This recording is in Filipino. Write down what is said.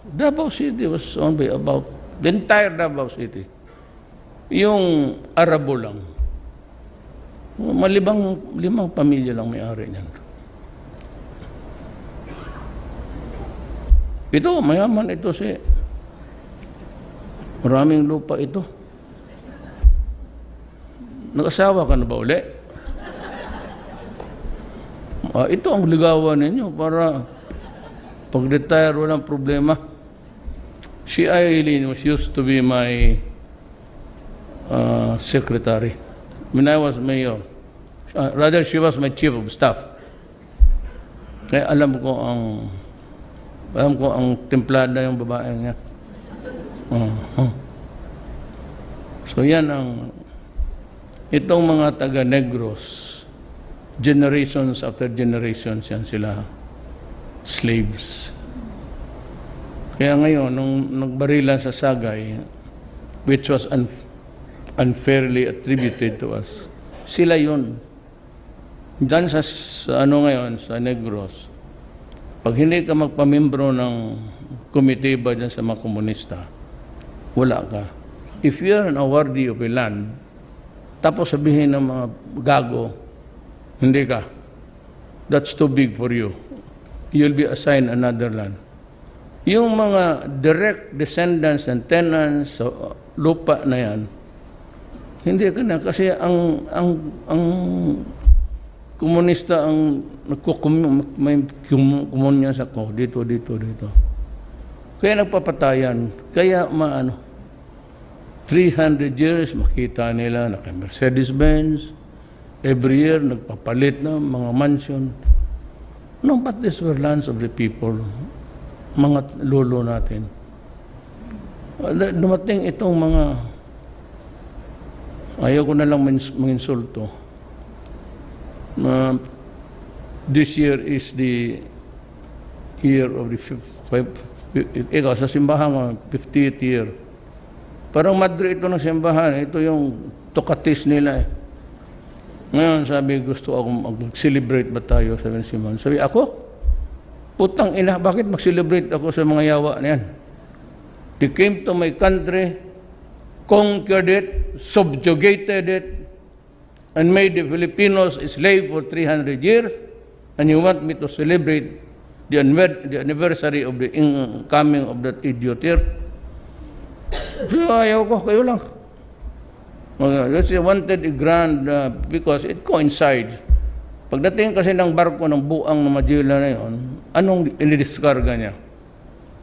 Davao City was owned by about the entire Davao City. Yung Arabo lang. Limang pamilya lang may-ari niyan. Ito, mayaman ito si maraming lupa ito. Nag-asawa ka na ba uli? Ito ang ligawan ninyo para pag-retire walang problema. Si Eileen was used to be my secretary when I was mayor. Rather, she was my chief of staff. Kaya alam ko ang templada yung babae niya. So yan itong mga taga-Negros, generations after generations yan sila, slaves. Kaya ngayon, nung nagbarilan sa Sagay, which was unfairly attributed to us, sila yun. Diyan sa ngayon, sa Negros, pag hindi ka magpamimbro ng komitiba dyan sa mga komunista, wala ka. If you're an awardee of a land, tapos sabihin ng mga gago, hindi ka. That's too big for you. You'll be assigned another land. Yung mga direct descendants and tenants sa lupa na yan, hindi ka na. Kasi ang komunista ang may kumunya sa ko, dito. Kaya nagpapatayan. Kaya 300 years, makita nila naka-Mercedes-Benz. Every year, nagpapalit ng mga mansion. No, but these were lands of the people. Mga lolo natin. Dumating itong mga, ayaw ko na lang manginsulto. This year is the year of the ikaw, sa simbahan, 50th year. Parang madre ito ng simbahan. Ito yung tukatis nila eh. Ngayon, sabi, gusto ako mag-celebrate ba tayo? Sabi ni Simon. Sabi, ako? Putang ina, bakit mag-celebrate ako sa mga yawa na yan? They came to my country, conquered it, subjugated it, and made the Filipinos a slave for 300 years, and you want me to celebrate the anniversary of the coming of that idiot here? So, ayaw ko, kayo lang. They wanted a grand, because it coincides. Pagdating kasi ng barko ng buang na Magellan na yun, anong inidiskarga niya?